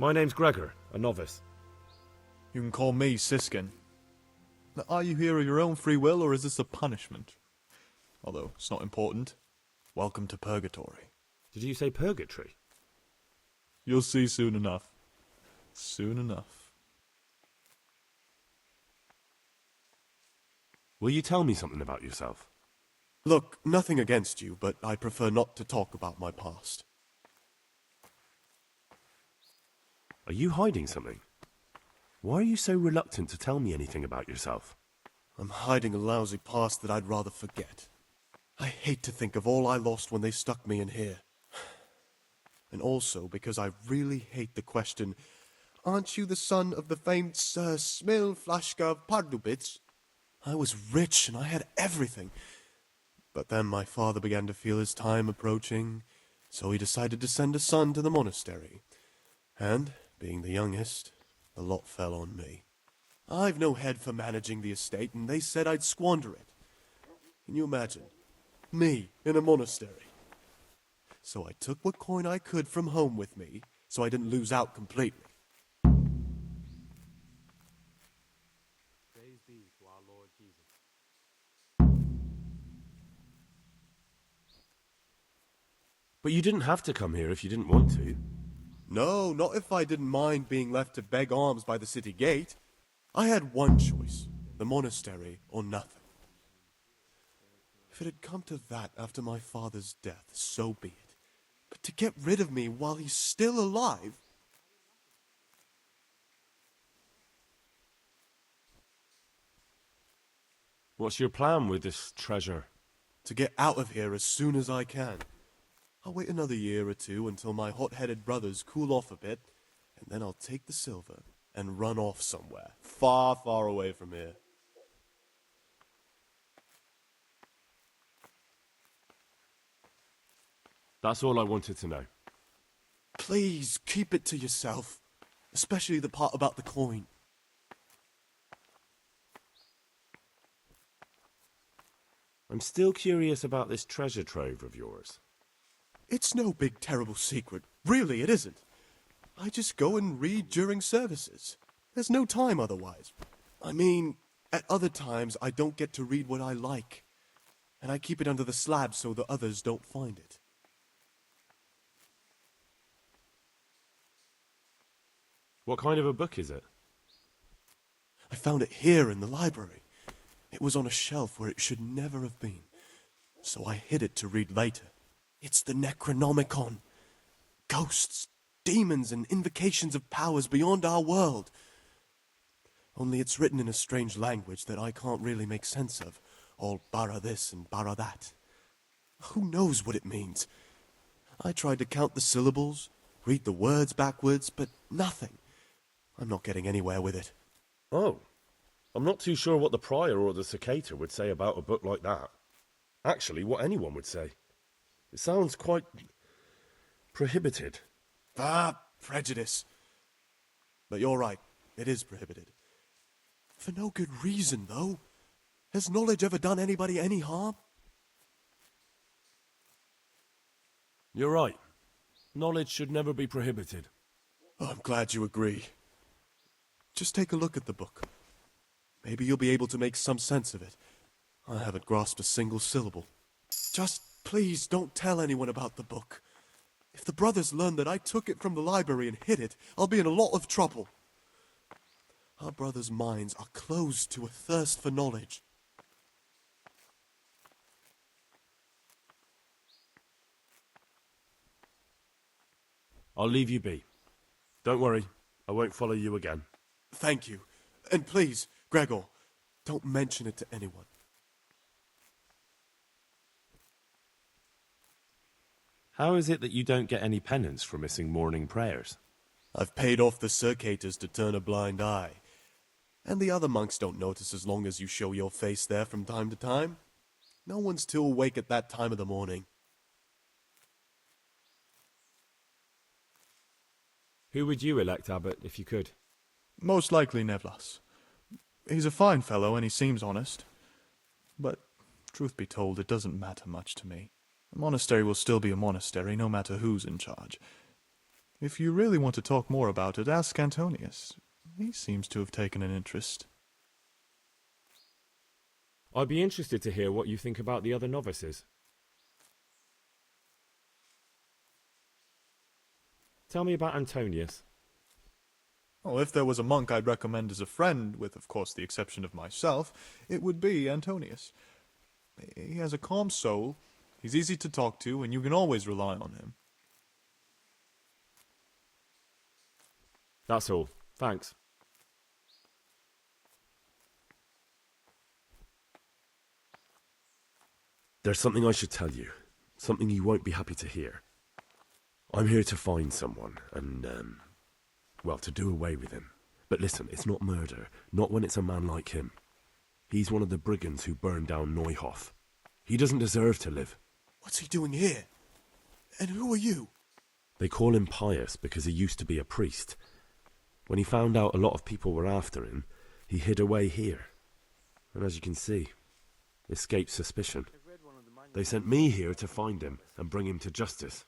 My name's Gregor, a novice. You can call me Siskin. Now, are you here of your own free will, or is this a punishment? Although, it's not important. Welcome to Purgatory. Did you say purgatory? You'll see soon enough. Soon enough. Will you tell me something about yourself? Look, nothing against you, but I prefer not to talk about my past. Are you hiding something? Why are you so reluctant to tell me anything about yourself? I'm hiding a lousy past that I'd rather forget. I hate to think of all I lost when they stuck me in here. And also because I really hate the question, aren't you the son of the famed Sir Smil Flashka of Pardubitz? I was rich and I had everything. But then my father began to feel his time approaching, so he decided to send a son to the monastery. And, being the youngest, the lot fell on me. I've no head for managing the estate, and they said I'd squander it. Can you imagine? Me, in a monastery. So I took what coin I could from home with me, so I didn't lose out completely. Praise be to our Lord Jesus. But you didn't have to come here if you didn't want to. No, not if I didn't mind being left to beg alms by the city gate. I had one choice, the monastery or nothing. If it had come to that after my father's death, so be it. But to get rid of me while he's still alive? What's your plan with this treasure? To get out of here as soon as I can. I'll wait another year or two until my hot-headed brothers cool off a bit, and then I'll take the silver and run off somewhere, far, far away from here. That's all I wanted to know. Please, keep it to yourself, especially the part about the coin. I'm still curious about this treasure trove of yours. It's no big, terrible secret. Really, it isn't. I just go and read during services. There's no time otherwise. I mean, at other times, I don't get to read what I like. And I keep it under the slab so the others don't find it. What kind of a book is it? I found it here in the library. It was on a shelf where it should never have been. So I hid it to read later. It's the Necronomicon. Ghosts, demons, and invocations of powers beyond our world. Only it's written in a strange language that I can't really make sense of. All bara this and bara that. Who knows what it means? I tried to count the syllables, read the words backwards, but nothing. I'm not getting anywhere with it. Oh, I'm not too sure what the prior or the cicada would say about a book like that. Actually, what anyone would say. It sounds quite prohibited. Ah, prejudice. But you're right, it is prohibited. For no good reason, though. Has knowledge ever done anybody any harm? You're right. Knowledge should never be prohibited. Oh, I'm glad you agree. Just take a look at the book. Maybe you'll be able to make some sense of it. I haven't grasped a single syllable. Just please don't tell anyone about the book. If the brothers learn that I took it from the library and hid it, I'll be in a lot of trouble. Our brothers' minds are closed to a thirst for knowledge. I'll leave you be. Don't worry, I won't follow you again. Thank you. And please, Gregor, don't mention it to anyone. How is it that you don't get any penance for missing morning prayers? I've paid off the circators to turn a blind eye. And the other monks don't notice as long as you show your face there from time to time. No one's too awake at that time of the morning. Who would you elect, Abbot, if you could? Most likely Nevlas. He's a fine fellow and he seems honest. But, truth be told, it doesn't matter much to me. A monastery will still be a monastery, no matter who's in charge. If you really want to talk more about it, ask Antonius. He seems to have taken an interest. I'd be interested to hear what you think about the other novices. Tell me about Antonius. Well, if there was a monk I'd recommend as a friend, with of course the exception of myself, it would be Antonius. He has a calm soul, he's easy to talk to, and you can always rely on him. That's all. Thanks. There's something I should tell you. Something you won't be happy to hear. I'm here to find someone and, well, to do away with him. But listen, it's not murder. Not when it's a man like him. He's one of the brigands who burned down Neuhof. He doesn't deserve to live. What's he doing here? And who are you? They call him Pious because he used to be a priest. When he found out a lot of people were after him, he hid away here. And as you can see, escaped suspicion. They sent me here to find him and bring him to justice.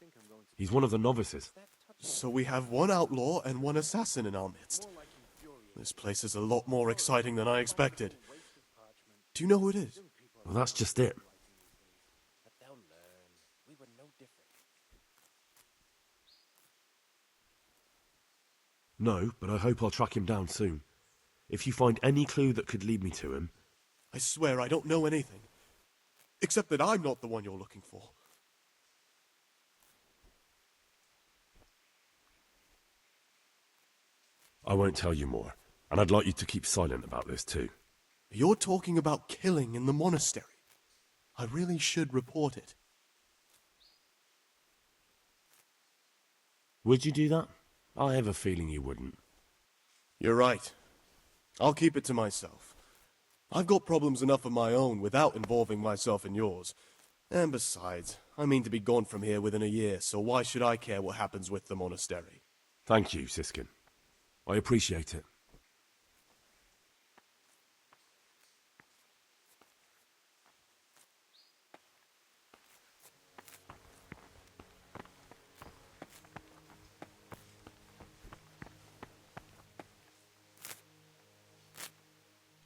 He's one of the novices. So we have one outlaw and one assassin in our midst. This place is a lot more exciting than I expected. Do you know who it is? Well, that's just it. No, but I hope I'll track him down soon. If you find any clue that could lead me to him... I swear I don't know anything. Except that I'm not the one you're looking for. I won't tell you more, and I'd like you to keep silent about this too. You're talking about killing in the monastery. I really should report it. Would you do that? I have a feeling you wouldn't. You're right. I'll keep it to myself. I've got problems enough of my own without involving myself in yours. And besides, I mean to be gone from here within a year, so why should I care what happens with the monastery? Thank you, Siskin. I appreciate it.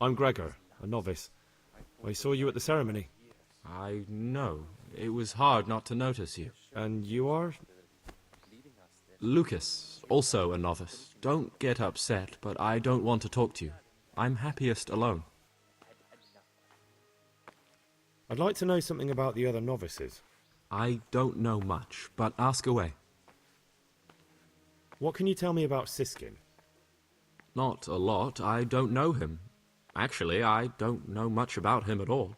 I'm Gregor, a novice. I saw you at the ceremony. I know. It was hard not to notice you. And you are? Lucas, also a novice. Don't get upset, but I don't want to talk to you. I'm happiest alone. I'd like to know something about the other novices. I don't know much, but ask away. What can you tell me about Siskin? Not a lot. I don't know him. Actually, I don't know much about him at all,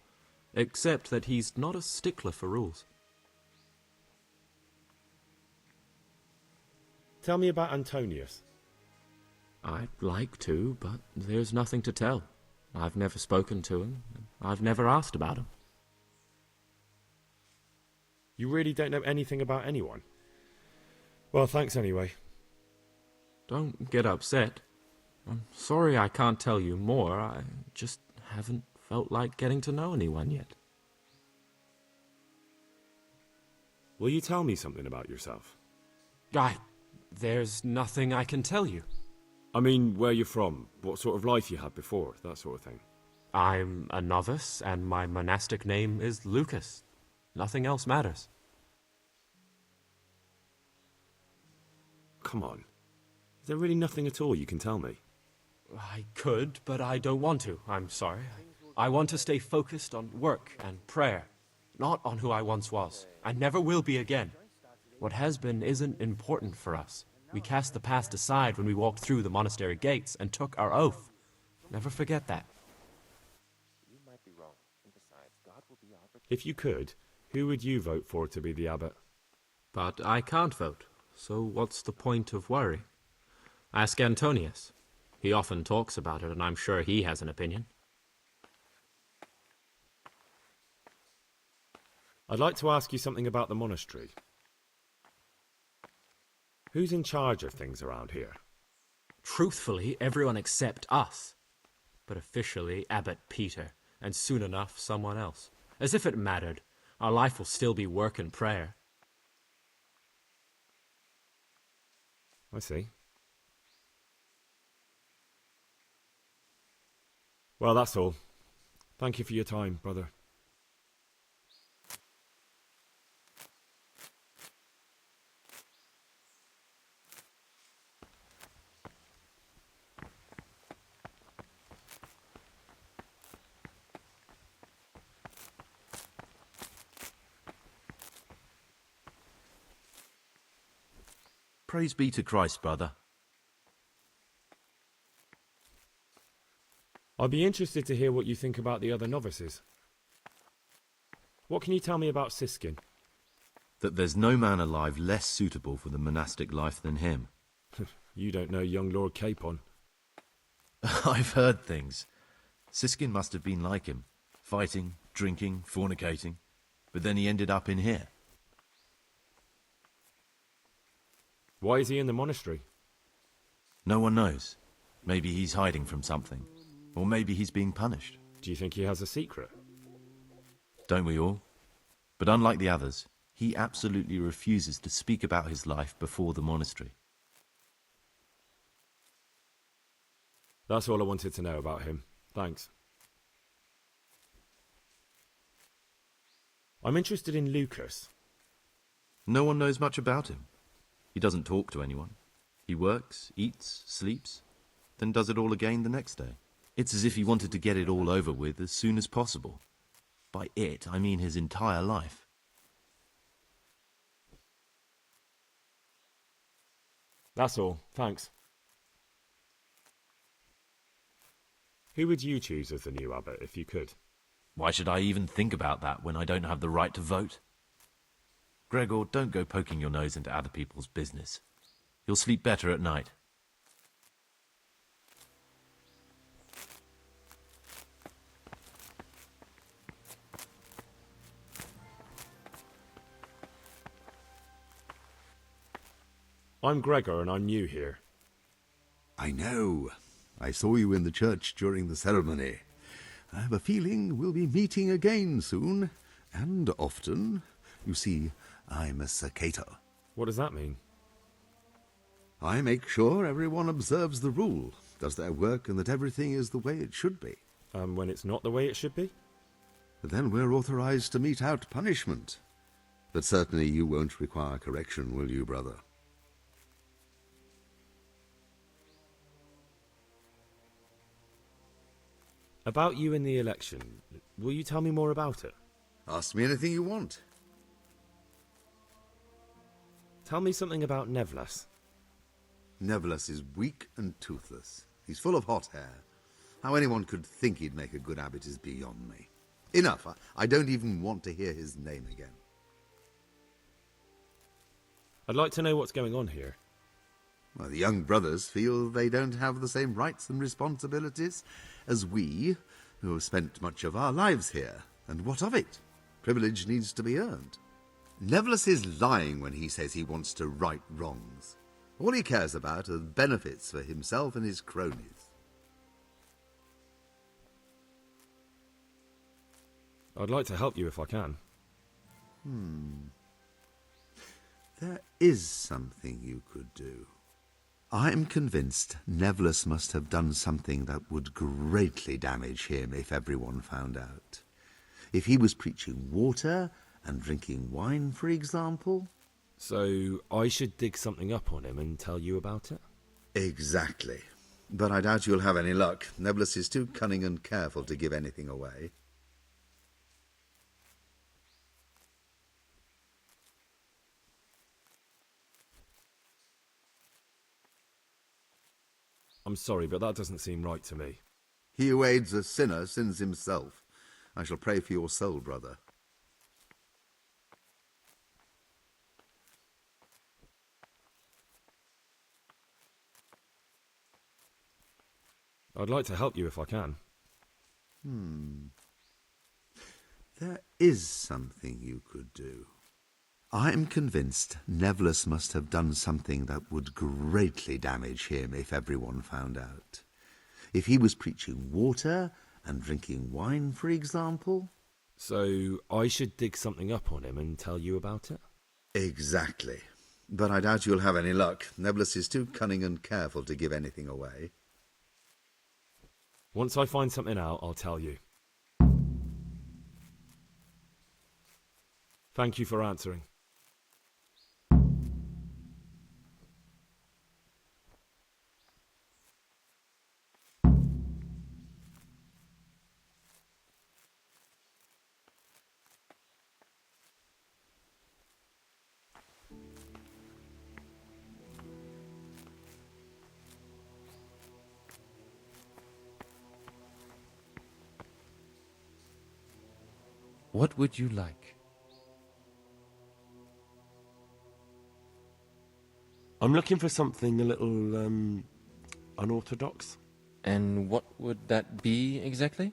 except that he's not a stickler for rules. Tell me about Antonius. I'd like to, but there's nothing to tell. I've never spoken to him. I've never asked about him. You really don't know anything about anyone? Well, thanks anyway. Don't get upset. I'm sorry I can't tell you more. I just haven't felt like getting to know anyone yet. Will you tell me something about yourself? There's nothing I can tell you. I mean, where you're from, what sort of life you had before, that sort of thing. I'm a novice, and my monastic name is Lucas. Nothing else matters. Come on. Is there really nothing at all you can tell me? I could, but I don't want to. I'm sorry. I want to stay focused on work and prayer, not on who I once was. I never will be again. What has been isn't important for us. We cast the past aside when we walked through the monastery gates and took our oath. Never forget that. If you could, who would you vote for to be the abbot? But I can't vote, so what's the point of worry? Ask Antonius. He often talks about it, and I'm sure he has an opinion. I'd like to ask you something about the monastery. Who's in charge of things around here? Truthfully, everyone except us. But officially, Abbot Peter, and soon enough, someone else. As if it mattered. Our life will still be work and prayer. I see. Well, that's all. Thank you for your time, brother. Praise be to Christ, brother. I'd be interested to hear what you think about the other novices. What can you tell me about Siskin? That there's no man alive less suitable for the monastic life than him. You don't know young Lord Capon. I've heard things. Siskin must have been like him. Fighting, drinking, fornicating. But then he ended up in here. Why is he in the monastery? No one knows. Maybe he's hiding from something. Or maybe he's being punished. Do you think he has a secret? Don't we all? But unlike the others, he absolutely refuses to speak about his life before the monastery. That's all I wanted to know about him. Thanks. I'm interested in Lucas. No one knows much about him. He doesn't talk to anyone. He works, eats, sleeps, then does it all again the next day. It's as if he wanted to get it all over with as soon as possible. By it, I mean his entire life. That's all. Thanks. Who would you choose as the new abbot, if you could? Why should I even think about that when I don't have the right to vote? Gregor, don't go poking your nose into other people's business. You'll sleep better at night. I'm Gregor and I'm new here. I know. I saw you in the church during the ceremony. I have a feeling we'll be meeting again soon, and often. You see, I'm a Sakator. What does that mean? I make sure everyone observes the rule, does their work, and that everything is the way it should be. When it's not the way it should be? Then we're authorized to mete out punishment. But certainly you won't require correction, will you, brother? About you in the election, will you tell me more about it? Ask me anything you want. Tell me something about Nevlas. Nevlas is weak and toothless. He's full of hot hair. How anyone could think he'd make a good abbot is beyond me. Enough. I don't even want to hear his name again. I'd like to know what's going on here. Well, the young brothers feel they don't have the same rights and responsibilities as we, who have spent much of our lives here. And what of it? Privilege needs to be earned. Nevlas is lying when he says he wants to right wrongs. All he cares about are benefits for himself and his cronies. I'd like to help you if I can. There is something you could do. I'm convinced Nevlas must have done something that would greatly damage him if everyone found out. If he was preaching water and drinking wine, for example. So I should dig something up on him and tell you about it? Exactly. But I doubt you'll have any luck. Nevlas is too cunning and careful to give anything away. I'm sorry, but that doesn't seem right to me. He who aids a sinner sins himself. I shall pray for your soul, brother. I'd like to help you if I can. There is something you could do. I'm convinced Nevlas must have done something that would greatly damage him if everyone found out. If he was preaching water and drinking wine, for example. So I should dig something up on him and tell you about it? Exactly. But I doubt you'll have any luck. Nebulus is too cunning and careful to give anything away. Once I find something out, I'll tell you. Thank you for answering. What would you like? I'm looking for something a little, unorthodox. And what would that be exactly?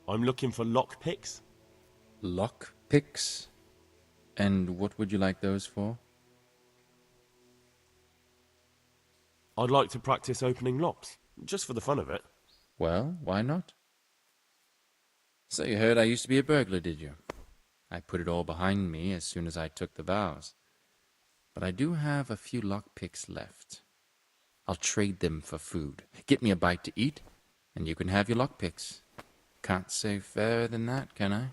I'm looking for lockpicks. Lock picks? And what would you like those for? I'd like to practice opening locks, just for the fun of it. Well, why not? So you heard I used to be a burglar, did you? I put it all behind me as soon as I took the vows. But I do have a few lockpicks left. I'll trade them for food. Get me a bite to eat, and you can have your lockpicks. Can't say fairer than that, can I?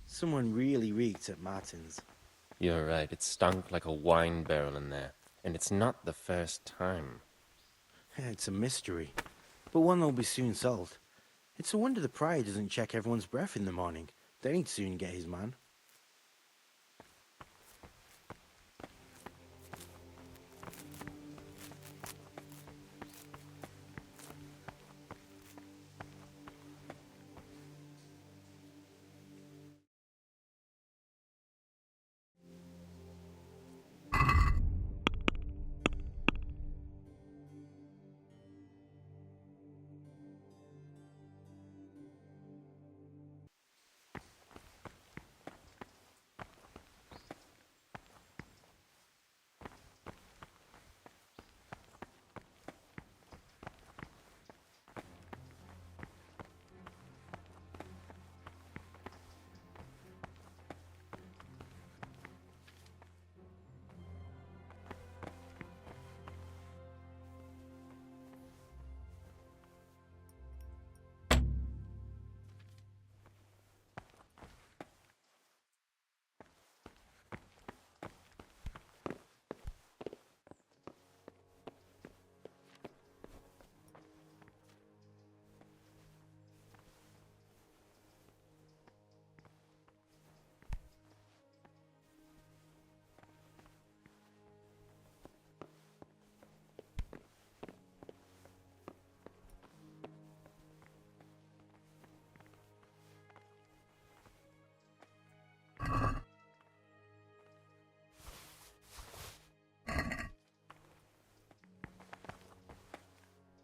Someone really reeked at Martin's. You're right, it stunk like a wine barrel in there. And it's not the first time. Yeah, it's a mystery, but one that'll be soon solved. It's a wonder the prior doesn't check everyone's breath in the morning. Then he'd soon get his man.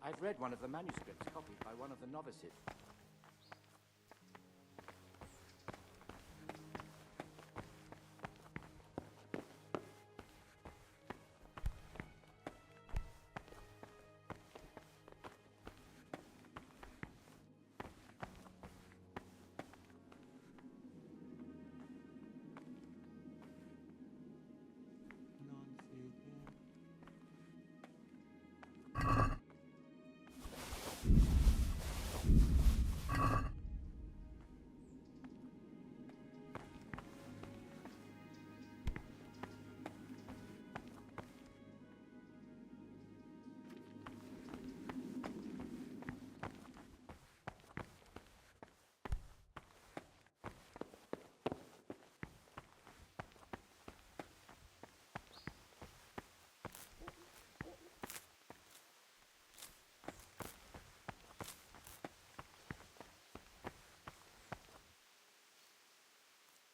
I've read one of the manuscripts copied by one of the novices.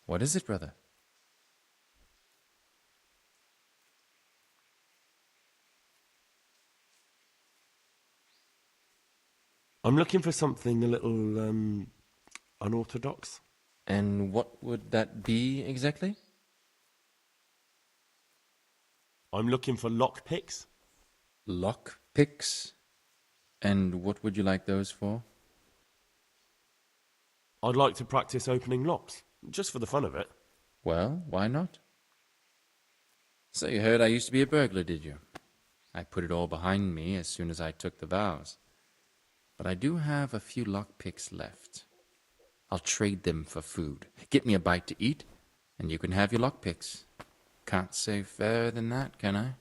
What is it, brother? I'm looking for something a little, unorthodox. And what would that be exactly? I'm looking for lockpicks. Lock picks? And what would you like those for? I'd like to practice opening locks, just for the fun of it. Well, why not? So you heard I used to be a burglar, did you? I put it all behind me as soon as I took the vows. But I do have a few lockpicks left. I'll trade them for food. Get me a bite to eat, and you can have your lockpicks. Can't say fairer than that, can I?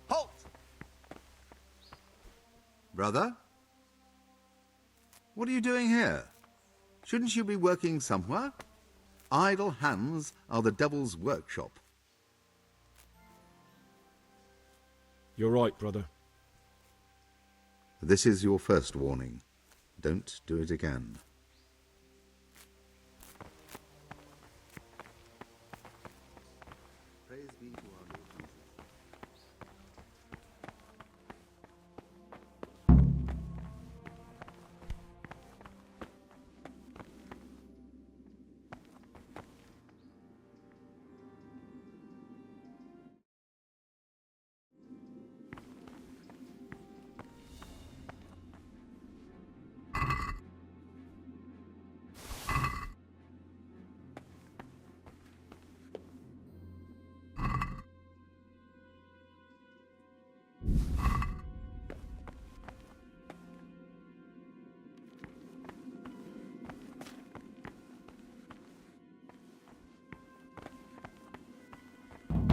Halt! Brother? What are you doing here? Shouldn't you be working somewhere? Idle hands are the devil's workshop. You're right, brother. This is your first warning. Don't do it again. Praise be to our Lord Jesus.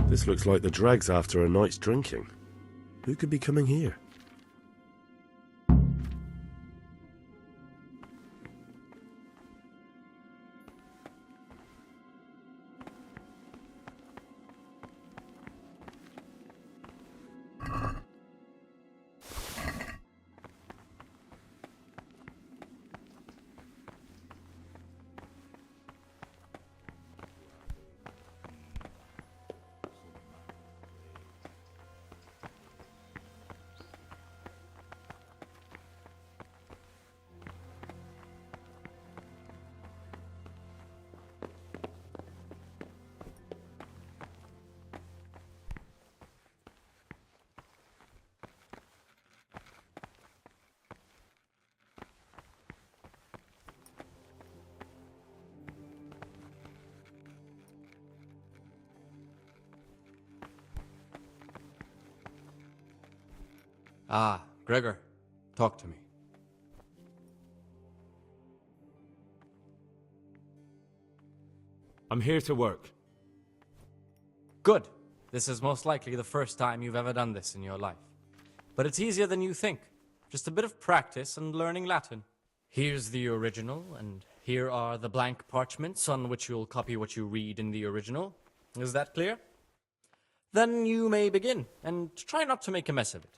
This looks like the dregs after a night's drinking. Who could be coming here? Ah, Gregor, talk to me. I'm here to work. Good. This is most likely the first time you've ever done this in your life. But it's easier than you think. Just a bit of practice and learning Latin. Here's the original, and here are the blank parchments on which you'll copy what you read in the original. Is that clear? Then you may begin, and try not to make a mess of it.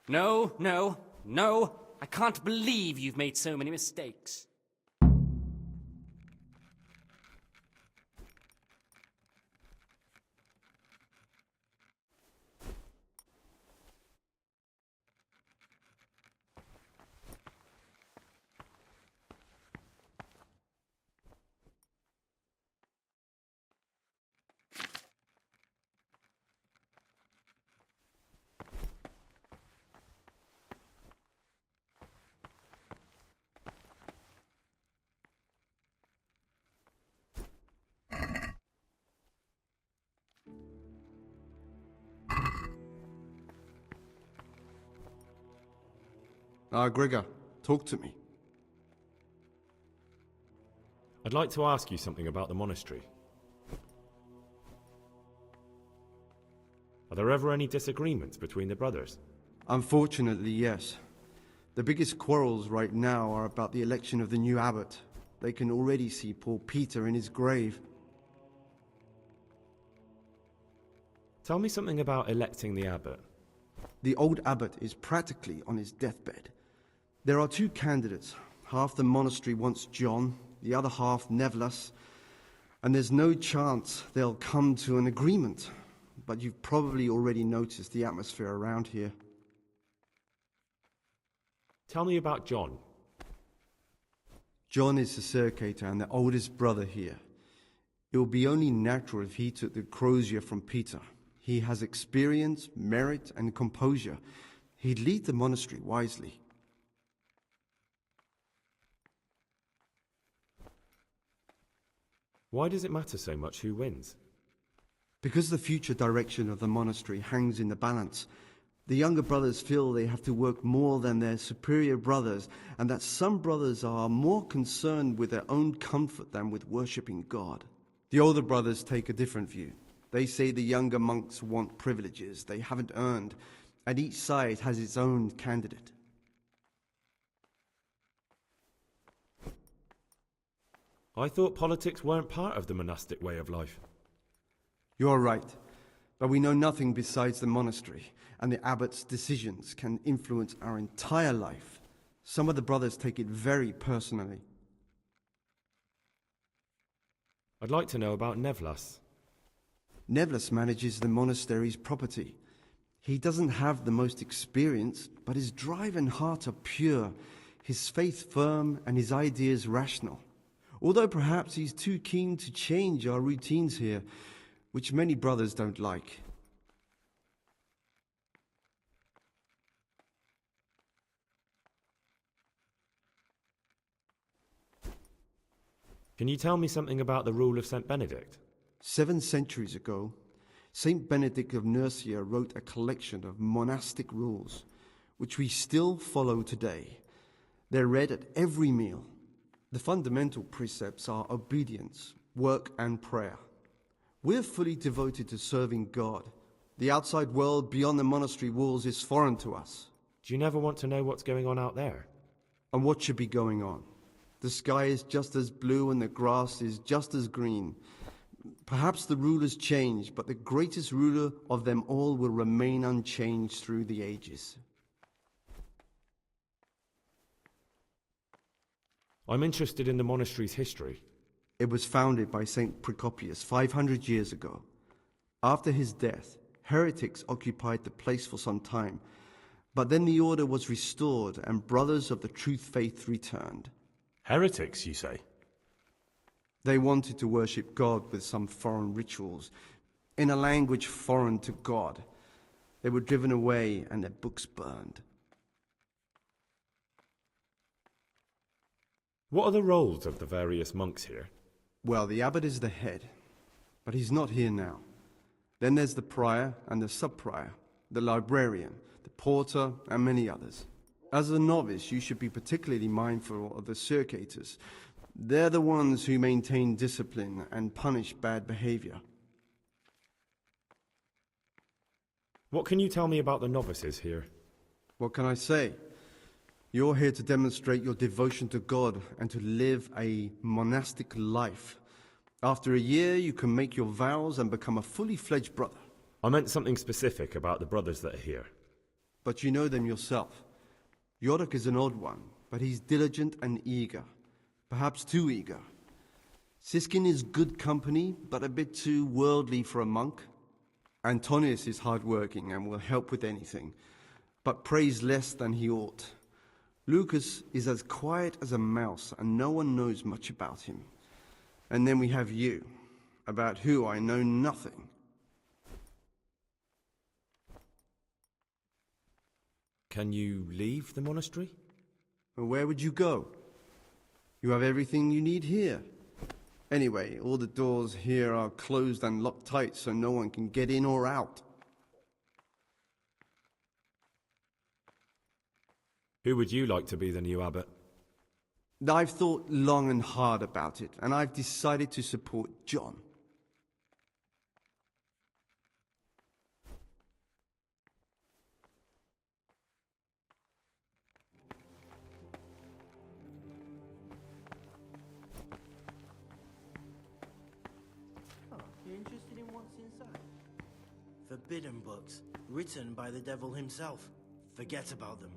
No, no, no. I can't believe you've made so many mistakes. Gregor, talk to me. I'd like to ask you something about the monastery. Are there ever any disagreements between the brothers? Unfortunately, yes. The biggest quarrels right now are about the election of the new abbot. They can already see poor Peter in his grave. Tell me something about electing the abbot. The old abbot is practically on his deathbed. There are two candidates. Half the monastery wants John, the other half Nevlas, and there's no chance they'll come to an agreement. But you've probably already noticed the atmosphere around here. Tell me about John. John is the circator and the oldest brother here. It would be only natural if he took the crozier from Peter. He has experience, merit, and composure. He'd lead the monastery wisely. Why does it matter so much who wins? Because the future direction of the monastery hangs in the balance. The younger brothers feel they have to work more than their superior brothers, and that some brothers are more concerned with their own comfort than with worshipping God. The older brothers take a different view. They say the younger monks want privileges they haven't earned, and each side has its own candidate. I thought politics weren't part of the monastic way of life. You're right, but we know nothing besides the monastery, and the abbot's decisions can influence our entire life. Some of the brothers take it very personally. I'd like to know about Nevlas. Nevlas manages the monastery's property. He doesn't have the most experience, but his drive and heart are pure, his faith firm, and his ideas rational. Although perhaps he's too keen to change our routines here, which many brothers don't like. Can you tell me something about the rule of St. Benedict? 7 centuries ago, Saint Benedict of Nursia wrote a collection of monastic rules, which we still follow today. They're read at every meal. The fundamental precepts are obedience, work, and prayer. We're fully devoted to serving God. The outside world beyond the monastery walls is foreign to us. Do you never want to know what's going on out there? And what should be going on? The sky is just as blue and the grass is just as green. Perhaps the rulers change, but the greatest ruler of them all will remain unchanged through the ages. I'm interested in the monastery's history. It was founded by Saint Procopius 500 years ago. After his death, heretics occupied the place for some time, but then the order was restored and brothers of the truth faith returned. Heretics, you say? They wanted to worship God with some foreign rituals, in a language foreign to God. They were driven away and their books burned. What are the roles of the various monks here? Well, the abbot is the head, but he's not here now. Then there's the prior and the sub-prior, the librarian, the porter, and many others. As a novice, you should be particularly mindful of the circators. They're the ones who maintain discipline and punish bad behavior. What can you tell me about the novices here? What can I say? You're here to demonstrate your devotion to God and to live a monastic life. After a year, you can make your vows and become a fully fledged brother. I meant something specific about the brothers that are here. but you know them yourself. Yorick is an odd one, but he's diligent and eager. Perhaps too eager. Siskin is good company, but a bit too worldly for a monk. Antonius is hard-working and will help with anything, but prays less than he ought. Lucas is as quiet as a mouse, and no one knows much about him. And then we have you, about who I know nothing. Can you leave the monastery? Well, where would you go? You have everything you need here. Anyway, all the doors here are closed and locked tight, so no one can get in or out. Who would you like to be the new abbot? I've thought long and hard about it, and I've decided to support John. Oh, you're interested in what's inside? Forbidden books, written by the devil himself. Forget about them.